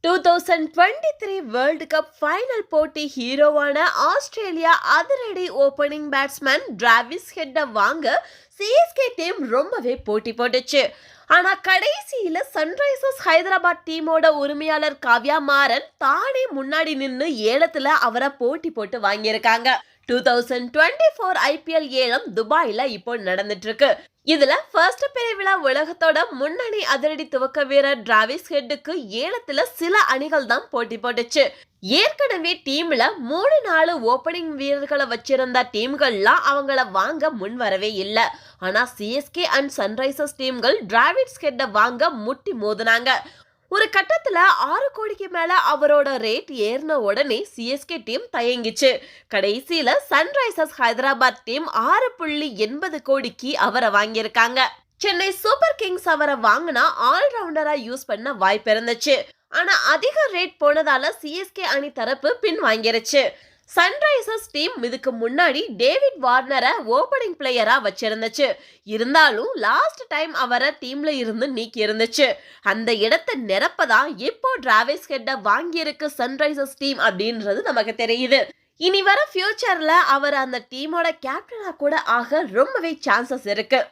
2023 world cup final போட்டி ஹீரோவான Australia அதிரடி opening batsman Travis ஹெட்டை வாங்க சிஎஸ்கே டீம் ரொம்பவே போட்டி போட்டுச்சு. ஆனா கடைசியில சன்ரைசர்ஸ் ஹைதராபாத் டீமோட உரிமையாளர் காவ்யா மாறன் தானே முன்னாடி நின்று ஏலத்துல அவரை போட்டி போட்டு வாங்கியிருக்காங்க. 2024 ஐபிஎல் ஏலம் துபாயில இப்போ நடந்துட்டு இருக்கு. இதுல ஃபர்ஸ்ட் பிரிவிழா உலகத்தோட முன்னணி அதிரடி துவக்க வீரர் டிராவிஸ் ஹெட்டுக்கு ஏலத்துல சில அணிகள் தான் போட்டி போட்டுச்சு. ஏற்கனவே டீம்ல 3-4 ஓபனிங் வீரர்களை வச்சிருந்த டீம்கள்லாம் அவங்கள வாங்க முன் வரவே இல்லை. ஆனா சிஎஸ்கே அண்ட் சன்ரைசர்ஸ் டீம்கள் டிராவிஸ் ஹெட்டை வாங்க முட்டி மோதினாங்க. ஒரு கட்டத்துல 6 கோடிக்கு மேல அவரோட ரேட் ஏறின உடனே சிஎஸ்கே டீம் தயங்கிச்சு. கடைசியில சன்ரைசர்ஸ் ஹைதராபாத் டீம் 6.80 கோடிக்கு அவரை வாங்கியிருக்காங்க. சென்னை சூப்பர் கிங்ஸ் அவரை வாங்கினா ஆல்ரவுண்டரா யூஸ் பண்ண வாய்ப்பு இருந்துச்சு. ஆனா அதிக ரேட் போனதால சிஎஸ்கே அணி தரப்பு பின் வாங்கிருச்சு. சன்ரைசர்ஸ் டீம் இதுக்கு முன்னாடி டேவிட் வார்னரை ஓபனிங் பிளேயரா வச்சிருந்துச்சு. இருந்தாலும் லாஸ்ட் டைம் அவரை டீம்ல இருந்து நீக்கி இருந்துச்சு. அந்த இடத்தை நிரப்பதான் இப்போ டிராவிஸ் ஹெட்டை வாங்கியிருக்கு சன்ரைசர்ஸ் டீம் அப்படின்றது நமக்கு தெரியுது. இனி வர ஃபியூச்சர்ல அவர் அந்த டீமோட கேப்டனா கூட ஆக ரொம்பவே சான்சஸ் இருக்கு.